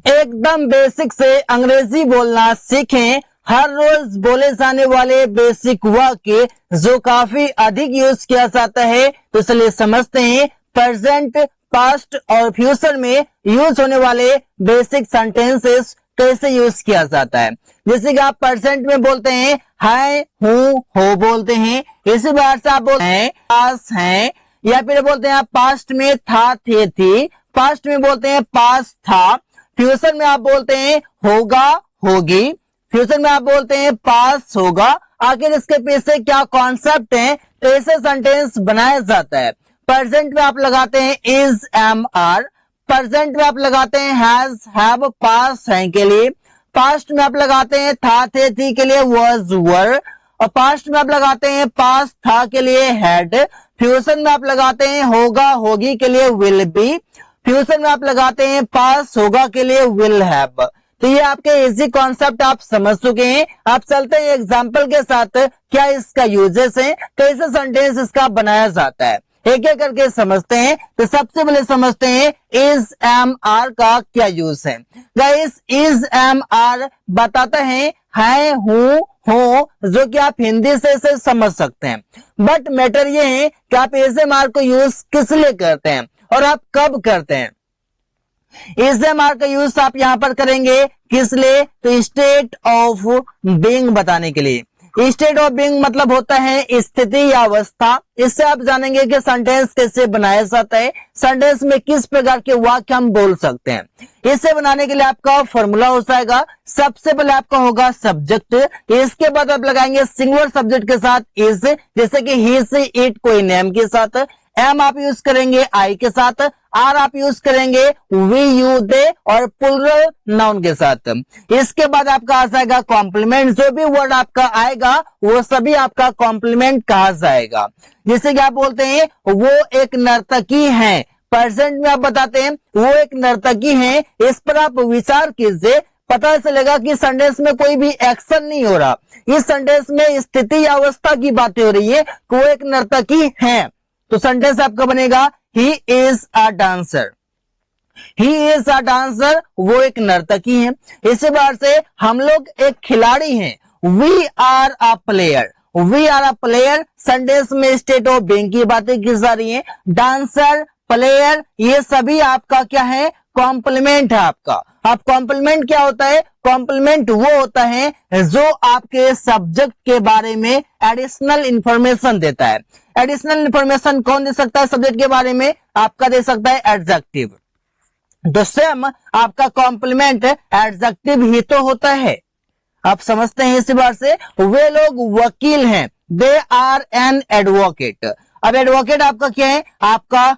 एकदम बेसिक से अंग्रेजी बोलना सीखें। हर रोज बोले जाने वाले बेसिक वाक्य जो काफी अधिक यूज किया जाता है, तो चलिए समझते हैं प्रेजेंट, पास्ट और फ्यूचर में यूज होने वाले बेसिक सेंटेंसेस कैसे यूज किया जाता है। जैसे कि आप प्रेजेंट में बोलते हैं है, हूं, हो बोलते हैं। इसी बार से आप बोलते हैं पास है, या फिर बोलते हैं आप पास्ट में था, थे, थी। पास्ट में बोलते हैं पास था। फ्यूचर में आप बोलते हैं होगा, होगी। फ्यूचर में आप बोलते हैं पास होगा। आखिर इसके पीछे क्या कॉन्सेप्ट है, कैसे सेंटेंस बनाया जाता है। प्रेजेंट में आप लगाते हैं इज, एम, आर। प्रेजेंट में आप लगाते हैं हैज, हैव, पास है के लिए। पास्ट में आप लगाते हैं था, थे, थी के लिए वाज, वर। और पास्ट में आप लगाते हैं पास था के लिए हैड। फ्यूचर में आप लगाते हैं होगा, होगी के लिए विल बी। फ्यूचर में आप लगाते हैं पास होगा के लिए विल हैव। तो ये आपके इजी कॉन्सेप्ट आप समझ चुके हैं। आप चलते हैं एग्जांपल के साथ, क्या इसका यूजेस है, कैसे सेंटेंस इसका बनाया जाता है, एक एक करके समझते हैं। तो सबसे पहले समझते हैं इज, एम, आर का क्या यूज है। गाइस इज, एम, आर बताता है हूं, हो, जो कि आप हिंदी से इसे समझ सकते हैं। बट मैटर ये है कि आप इज, एम, आर को यूज किस लिए करते हैं और आप कब करते हैं। इज, एम, आर का यूज आप यहां पर करेंगे किस लिए, तो स्टेट ऑफ बीइंग बताने के लिए। स्टेट ऑफ बीइंग मतलब होता है स्थिति या अवस्था। इससे आप जानेंगे कि सेंटेंस कैसे बनाया जाता है, सेंटेंस में किस प्रकार के वाक्य हम बोल सकते हैं। इसे बनाने के लिए आपका फॉर्मूला हो जाएगा। सबसे पहले आपका होगा सब्जेक्ट, इसके बाद आप लगाएंगे सिंगुलर सब्जेक्ट के साथ इज, जैसे कि ही, सी, इट कोई नेम के साथ। एम आप यूज करेंगे आई के साथ। आर आप यूज करेंगे वी, यू, दे और प्लूरल नाउन के साथ। इसके बाद आपका आ जाएगा कॉम्प्लीमेंट। जो भी वर्ड आपका आएगा वो सभी आपका कॉम्प्लीमेंट कहा जाएगा। जैसे कि आप बोलते हैं वो एक नर्तकी है, प्रेजेंट में आप बताते हैं वो एक नर्तकी है। इस पर आप विचार कीजिए, पता चलेगा कि सेंटेंस में कोई भी एक्शन नहीं हो रहा, इस सेंटेंस में स्थिति या अवस्था की बातें हो रही है कि वो एक नर्तकी है। तो सेंटेंस आपका बनेगा he is a dancer. He is a dancer, वो एक नर्तकी है। इसी बार से हम लोग एक खिलाड़ी हैं, we are a player. We are a player sentence में स्टेट ऑफ बीइंग की बातें की जा रही हैं। डांसर, प्लेयर, ये सभी आपका क्या है, कॉम्प्लीमेंट है आपका। अब कॉम्प्लीमेंट क्या होता है, कॉम्प्लीमेंट वो होता है जो आपके सब्जेक्ट के बारे में एडिशनल इंफॉर्मेशन देता है। एडिशनल इंफॉर्मेशन कौन दे सकता है सब्जेक्ट के बारे में, आपका दे सकता है एडजेक्टिव। तो सेम आपका कॉम्प्लीमेंट एडजेक्टिव ही तो होता है। आप समझते हैं इसी बार से, वे लोग वकील हैं, दे आर एन एडवोकेट। अब एडवोकेट आपका क्या है, आपका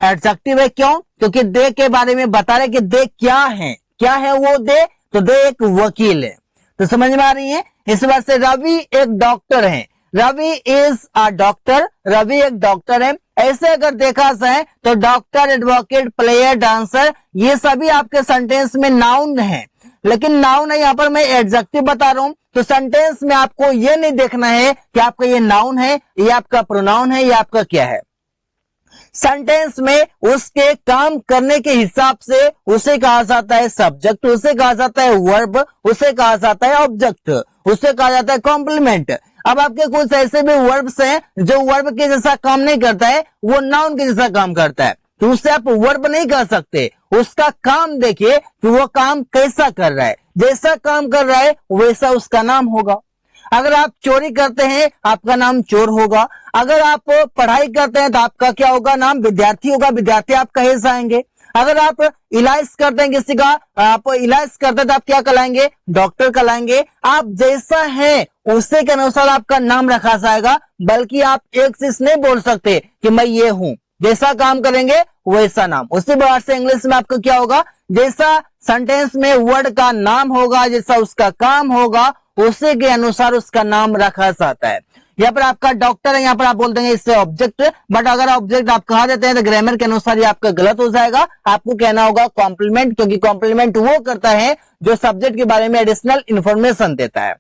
एडजेक्टिव है। क्यों, क्योंकि दे के बारे में बता रहे कि दे क्या है, क्या है वो दे, तो दे एक वकील है। तो समझ में आ रही है। इस बार से रवि एक डॉक्टर है, Ravi is a doctor, Ravi एक डॉक्टर है। ऐसे अगर देखा जाए तो डॉक्टर, एडवोकेट, प्लेयर, डांसर, ये सभी आपके सेंटेंस में नाउन है। लेकिन नाउन है, यहां पर मैं एडजेक्टिव बता रहा हूं। तो सेंटेंस में आपको ये नहीं देखना है कि आपका ये नाउन है, ये आपका प्रोनाउन है, ये आपका क्या है। सेंटेंस में उसके काम करने के हिसाब से उसे कहा जाता है सब्जेक्ट, उसे कहा जाता है वर्ब, उसे कहा जाता है ऑब्जेक्ट, उसे कहा जाता है कॉम्प्लीमेंट। अब आपके कुछ ऐसे भी वर्ब्स हैं जो वर्ब के जैसा काम नहीं करता है, वो नाउन के जैसा काम करता है, तो उससे आप वर्ब नहीं कर सकते। उसका काम देखिए कि वो काम कैसा कर रहा है, जैसा काम कर रहा है वैसा उसका नाम होगा। अगर आप चोरी करते हैं आपका नाम चोर होगा। अगर आप पढ़ाई करते हैं तो आपका क्या होगा, नाम विद्यार्थी होगा, विद्यार्थी आप कहे जाएंगे। अगर आप इलाज करते हैं किसी का, आप इलाज करते हैं तो आप क्या कहलाएंगे, डॉक्टर कहलाएंगे। आप जैसा है उसी के अनुसार आपका नाम रखा जाएगा, बल्कि आप एक चीज नहीं बोल सकते कि मैं ये हूं। जैसा काम करेंगे वैसा नाम। उसी बार से इंग्लिश में आपका क्या होगा, जैसा सेंटेंस में वर्ड का नाम होगा, जैसा उसका काम होगा, उसी के अनुसार उसका नाम रखा जाता है। यहाँ पर आपका डॉक्टर है, यहाँ पर आप बोल देंगे इससे ऑब्जेक्ट, बट अगर ऑब्जेक्ट आप कहा देते हैं तो ग्रामर के अनुसार ये आपका गलत हो जाएगा। आपको कहना होगा कॉम्प्लीमेंट, क्योंकि कॉम्प्लीमेंट वो करता है जो सब्जेक्ट के बारे में एडिशनल इंफॉर्मेशन देता है।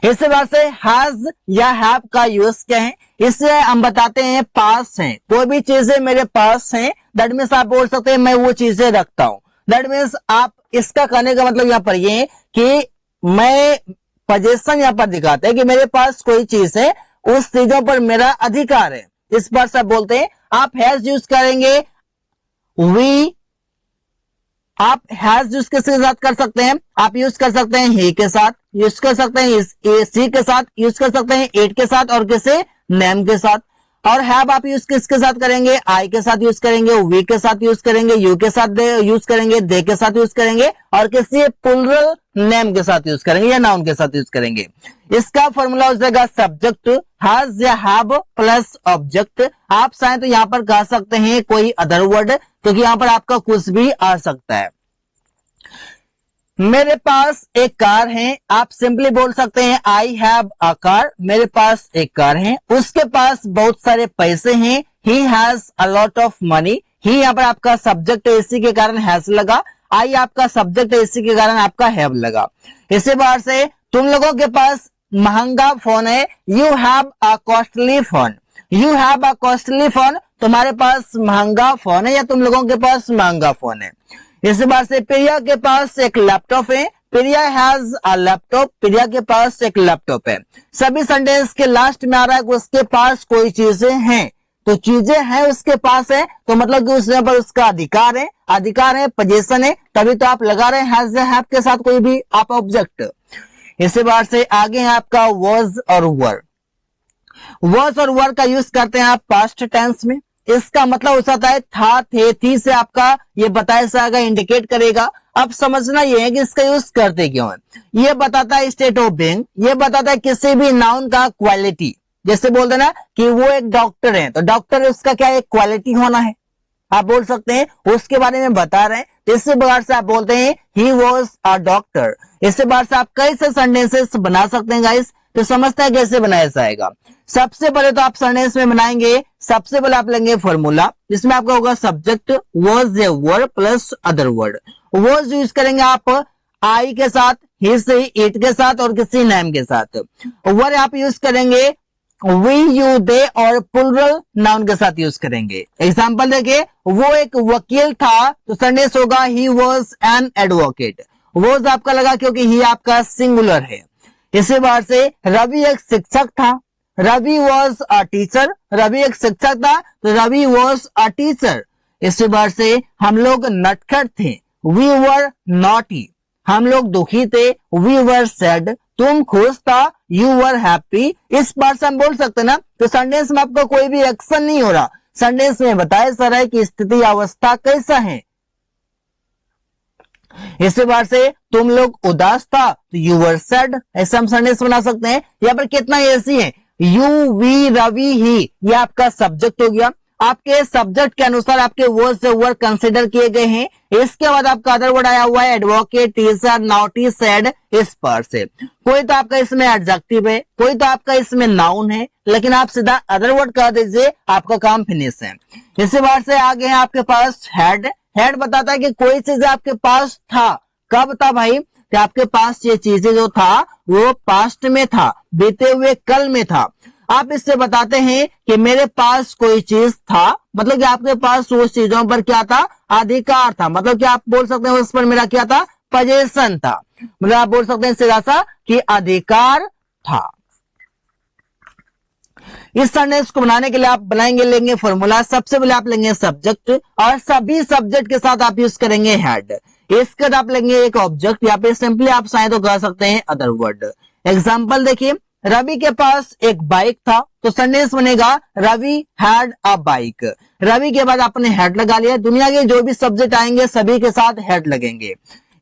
इसके बाद से हैज या हैव का यूज क्या है, इससे हम बताते हैं पास है। कोई भी चीजें मेरे पास हैं, दैट मींस आप बोल सकते हैं मैं वो चीजें रखता हूं। दैट मीन्स आप इसका कहने का मतलब यहां पर ये कि मैं पोजीशन यहां पर दिखाते हैं कि मेरे पास कोई चीज है, उस चीजों पर मेरा अधिकार है, इस पर से बोलते हैं। आप हैज यूज करेंगे वी, आप हैज यूज किसके साथ कर सकते हैं, आप यूज कर सकते हैं ही के साथ, यूज कर सकते हैं सी के साथ, यूज कर सकते हैं इट के साथ और किसे नेम के साथ। और हैव आप यूज किसके साथ करेंगे, आई के साथ यूज करेंगे, वी के साथ यूज करेंगे, यू के साथ यूज करेंगे, दे के साथ यूज करेंगे और किसी प्लुरल नेम के साथ यूज करेंगे या नाउन के साथ यूज करेंगे। इसका फॉर्मूला हो जाएगा सब्जेक्ट हैज या हैव प्लस ऑब्जेक्ट। आप चाहें तो यहां पर कह सकते हैं कोई अदर वर्ड, क्योंकि यहां पर आपका कुछ भी आ सकता है। मेरे पास एक कार है, आप सिंपली बोल सकते हैं आई हैव अ कार, मेरे पास एक कार है। उसके पास बहुत सारे पैसे हैं, he has a lot of money. He यहां पर आपका सब्जेक्ट है, इसी के कारण हैज लगा। आई आपका सब्जेक्ट है, इसी के कारण आपका हैव लगा। इसी बार से तुम लोगों के पास महंगा फोन है, you have a costly phone. You have a costly phone, तुम्हारे पास महंगा फोन है या तुम लोगों के पास महंगा फोन है। इस बार से प्रिया के पास एक लैपटॉप है, प्रिया हैज अ लैपटॉप, प्रिया के पास एक लैपटॉप है। सभी सेंटेंस के लास्ट में आ रहा है कि उसके पास कोई चीजें हैं, तो चीजें हैं उसके पास है, तो मतलब कि उसने पर उसका अधिकार है, अधिकार है, पोजीशन है, तभी तो आप लगा रहे हैं हैज या हैव के साथ कोई भी आप ऑब्जेक्ट। इसी बार से आगे है आपका वॉज और वर। वॉज और वर का यूज करते हैं आप पास्ट टेंस में। इसका मतलब हो सकता है था, थे, थी से आपका ये बताया जाएगा, इंडिकेट करेगा। अब समझना ये है कि इसका यूज करते क्यों है। ये बताता है स्टेट ऑफ बीइंग, ये बताता है किसी भी नाउन का क्वालिटी। जैसे बोलते ना कि वो एक डॉक्टर है, तो डॉक्टर उसका क्या एक क्वालिटी होना है, आप बोल सकते हैं, उसके बारे में बता रहे हैं। तो इससे बार से आप बोलते हैं ही वॉज अ डॉक्टर। इससे बार से आप कई से सेंटेंसेस बना सकते हैं गाइस। तो समझते हैं कैसे बनाया जाएगा। सबसे पहले तो आप सेंटेंस में बनाएंगे, सबसे पहले आप लेंगे फॉर्मूला, जिसमें आपका होगा subject was a word plus other word. Was use करेंगे आप आई के साथ, ही से इट के साथ और किसी नेम के साथ। वर्ड आप यूज करेंगे वी, यू, दे और प्लुरल नाउन के साथ यूज करेंगे। एग्जांपल देखिए, वो एक वकील था, तो सेंटेंस होगा he was an advocate. Was आपका लगा क्योंकि ही आपका सिंगुलर है। इसी बार से रवि एक शिक्षक था, Ravi was a teacher, Ravi एक शिक्षक था तो रवि वॉज अ टीचर। इसी बार से हम लोग नटखट थे, वी वर नॉटी। हम लोग दुखी थे, वी वर सैड। तुम खुश था, यू वर हैप्पी। इस बार से हम बोल सकते ना, तो सेंटेंस में आपका कोई भी एक्शन नहीं हो रहा, सेंटेंस में बताया जा रहा है कि स्थिति अवस्था कैसा है। इसी बार से तुम लोग उदास था, तो यू वर सैड। ऐसे हम सेंटेंस बना सकते हैं। यहाँ पर कितना ऐसी है, यू, वी, रवि, ही, ये आपका सब्जेक्ट हो गया। आपके सब्जेक्ट के अनुसार आपके वर्ड से वर्ड कंसिडर किए गए हैं। इसके बाद आपका अदर वर्ड आया हुआ है एडवोकेट, टीचर, नॉटी, सैड। इस पर से कोई तो आपका इसमें एडजेक्टिव है, कोई तो आपका इसमें नाउन है, लेकिन आप सीधा अदर वर्ड कह दीजिए, आपका काम फिनिश है। इसी बार से आगे है आपके पास हेड। हेड बताता है कि कोई चीज आपके पास था, कब था भाई, कि आपके पास ये चीजें जो था वो पास्ट में था, बीते हुए कल में था। आप इससे बताते हैं कि मेरे पास कोई चीज था, मतलब कि आपके पास उस चीजों पर क्या था, अधिकार था। मतलब कि आप बोल सकते हैं उस पर मेरा क्या था, पोजीशन था। मतलब आप बोल सकते हैं सीधा सा कि अधिकार था। इस सेंटेंस को बनाने के लिए आप बनाएंगे, लेंगे फॉर्मूला। सबसे पहले आप लेंगे सब्जेक्ट और सभी सब्जेक्ट के साथ आप यूज करेंगे हैड। इसके बाद आप लेंगे एक ऑब्जेक्ट, या फिर सिंपली आप चाहे तो कह सकते हैं अदर वर्ड। एग्जांपल देखिए, रवि के पास एक बाइक था, तो सेंटेंस बनेगा Ravi had a bike. Ravi के बाद आपने हैड लगा लिया। दुनिया के जो भी सब्जेक्ट आएंगे सभी के साथ हैड लगेंगे।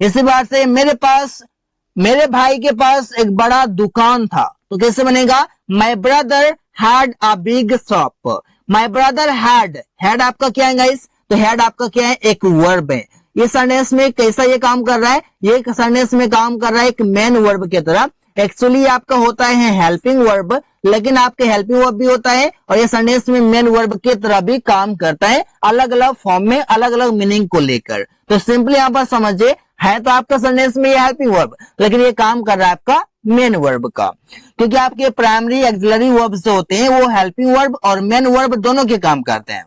इसी बार से मेरे भाई के पास एक बड़ा दुकान था, तो कैसे बनेगा, my brother had a big shop. My brother had आपका क्या है गाइस, तो हैड आपका क्या है, एक वर्ब है। ये सेंटेंस में कैसा ये काम कर रहा है, ये सेंटेंस में काम कर रहा है एक मेन वर्ब की तरह। एक्चुअली आपका होता है हेल्पिंग वर्ब, लेकिन आपके हेल्पिंग वर्ब भी होता है और ये सेंटेंस में मेन वर्ब की तरह भी काम करता है, अलग अलग फॉर्म में, अलग अलग मीनिंग को लेकर। तो सिंपली यहां पर समझिए, है तो आपका सेंटेंस में ये हेल्पिंग वर्ब, लेकिन ये काम कर रहा है आपका मेन वर्ब का, क्योंकि आपके प्राइमरी एक्सिलरी वर्ब जो होते हैं वो हेल्पिंग वर्ब और मेन वर्ब दोनों के काम करते हैं।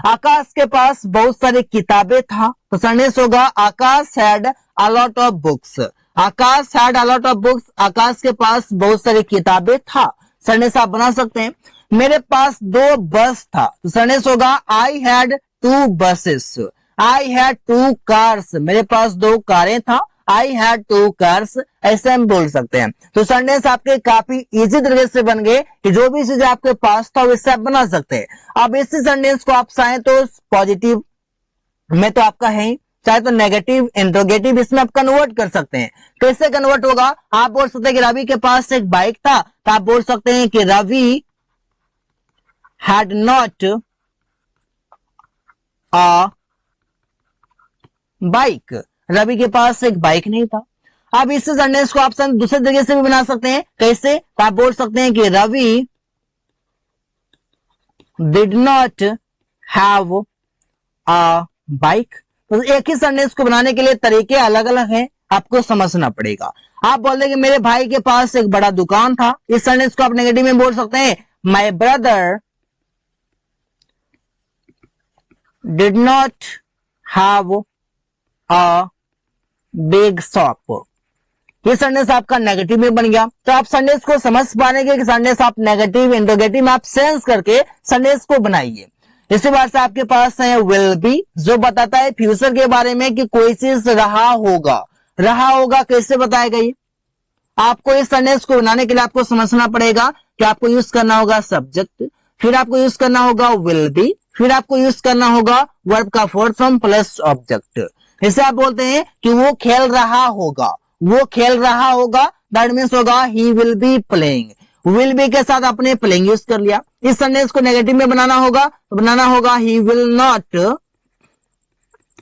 आकाश के पास बहुत सारी किताबें था, तो सेंटेंस होगा Akash had a lot of books. Akash had a lot of books, Akash के पास बहुत सारी किताबें था। सेंटेंस आप बना सकते हैं। मेरे पास 2 बस था, तो सेंटेंस होगा I had 2 buses. I had 2 cars, मेरे पास 2 कारें था। आई हैड 2 कार्स, ऐसे हम बोल सकते हैं। तो सेंटेंस आपके काफी इजी तरीके से बन गए कि जो भी चीज आपके पास था वैसे आप बना सकते हैं। अब इसी सेंटेंस को आप चाहें तो पॉजिटिव में तो आपका है ही, चाहे तो नेगेटिव इंट्रोगेटिव इसमें आप कन्वर्ट कर सकते हैं। कैसे कन्वर्ट होगा? आप बोल सकते हैं कि रवि के पास एक बाइक था, तो आप बोल सकते हैं कि Ravi had not a bike. Ravi के पास एक बाइक नहीं था। अब इस सेंटेंस को आप दूसरे तरीके से भी बना सकते हैं। कैसे? तो आप बोल सकते हैं कि Ravi did not have a bike. तो एक ही सेंटेंस को बनाने के लिए तरीके अलग अलग हैं, आपको समझना पड़ेगा। आप बोल देंगे मेरे भाई के पास एक बड़ा दुकान था, इस सेंटेंस को आप नेगेटिव में बोल सकते हैं my brother did not have a big shop. ये सेंटेंस आपका नेगेटिव में बन गया। तो आप सेंटेंस को समझ पाएंगे कि सेंटेंस आप नेगेटिव इंट्रोगेटिव में आप सेंस करके सेंटेंस को बनाइए। इसी बात से आपके पास है विल बी, जो बताता है फ्यूचर के बारे में कि कोई चीज रहा होगा। रहा होगा कैसे बताएगा ये? आपको इस सेंटेंस को बनाने के लिए आपको समझना पड़ेगा कि आपको यूज करना होगा सब्जेक्ट, फिर आपको यूज करना होगा विल बी, फिर आपको यूज करना होगा वर्ब का फोर्थ फॉर्म प्लस ऑब्जेक्ट। इसे आप बोलते हैं कि वो खेल रहा होगा। वो खेल रहा होगा दैट मीन्स होगा he will be playing. Will be के साथ आपने प्लेइंग यूज कर लिया। इस सेंटेंस को नेगेटिव में बनाना होगा, तो बनाना होगा he will not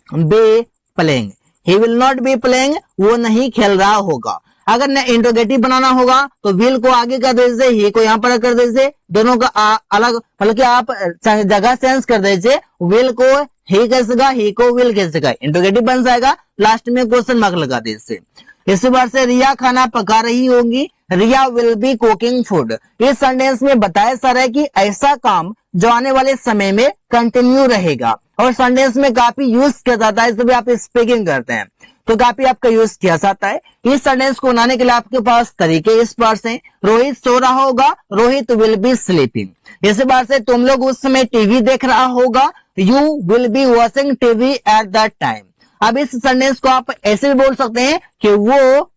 be playing. He will not be playing, वो नहीं खेल रहा होगा। अगर इंट्रोगेटिव बनाना होगा तो विल को आगे कर दीजिए, ही को यहां पर कर दीजिए, दोनों का अलग, मतलब कि आप जगह चेंज कर दीजिए। विल को ही कह सका, ही को विल कह सका, इंट्रोगेटिव बन जाएगा। लास्ट में क्वेश्चन मार्क लगा दीजिए। इसी बार से रिया खाना पका रही होंगी, रिया विल बी कुकिंग फूड। इस सेंटेंस में बताया जा रहा है कि ऐसा काम जो आने वाले समय में कंटिन्यू रहेगा, और सेंटेंस में काफी यूज किया जाता है, जब आप स्पीकिंग करते हैं तो काफी आपका यूज किया जाता है। इस सेंटेंस को बनाने के लिए आपके पास तरीके इस बार से, रोहित सो रहा होगा, रोहित विल बी स्लीपिंग। इस बार से तुम लोग उस समय टीवी देख रहा होगा, you will be watching TV at that time. अब इस सेंटेंस को आप ऐसे भी बोल सकते हैं कि वो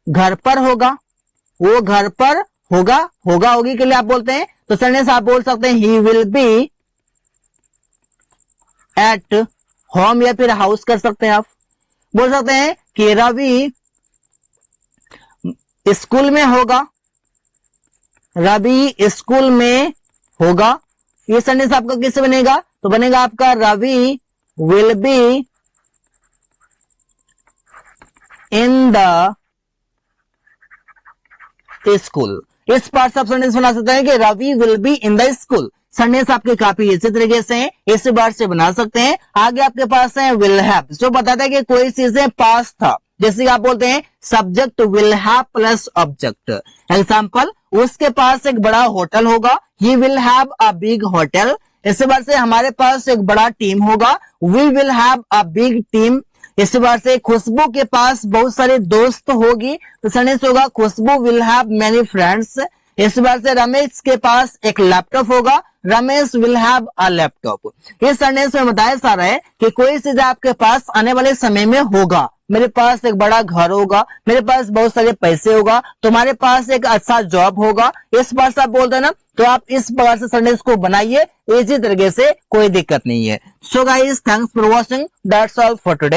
घर पर होगा, वो घर पर होगा, होगा होगी के लिए आप बोलते हैं, तो सेंटेंस आप बोल सकते हैं he will be at home, या फिर हाउस कर सकते हैं। आप बोल सकते हैं कि रवि स्कूल में होगा, रवि स्कूल में होगा। ये सेंटेंस आपका किससे बनेगा? तो बनेगा आपका Ravi will be in the school. इस पार्ट से आप सेंटेंस बना सकते हैं कि Ravi will be in the school. Sentence आपके काफी इसी तरीके से हैं, इस बार से बना सकते हैं। आगे आपके पास है विल हैव, जो बताता है कि कोई चीजें पास था, जैसे कि आप बोलते हैं subject will have plus object. Example, उसके पास एक बड़ा होटल होगा, he will have a big hotel. इस बार से हमारे पास एक बड़ा टीम होगा, we will have a big team. इस बार से खुशबू के पास बहुत सारे दोस्त होगी, तो सेंटेंस होगा खुशबू विल हैव मेनी फ्रेंड्स। इस बार से रमेश के पास एक लैपटॉप होगा, Ramesh will have a laptop. इस सेंटेंस में बताया जा रहा है कि कोई चीज आपके पास आने वाले समय में होगा। मेरे पास एक बड़ा घर होगा, मेरे पास बहुत सारे पैसे होगा, तुम्हारे पास एक अच्छा जॉब होगा। इस बार से आप बोलते हैं ना, तो आप इस प्रकार से सेंटेंस को बनाइए इसी तरीके से, कोई दिक्कत नहीं है। So guys, thanks for watching, that's all for today.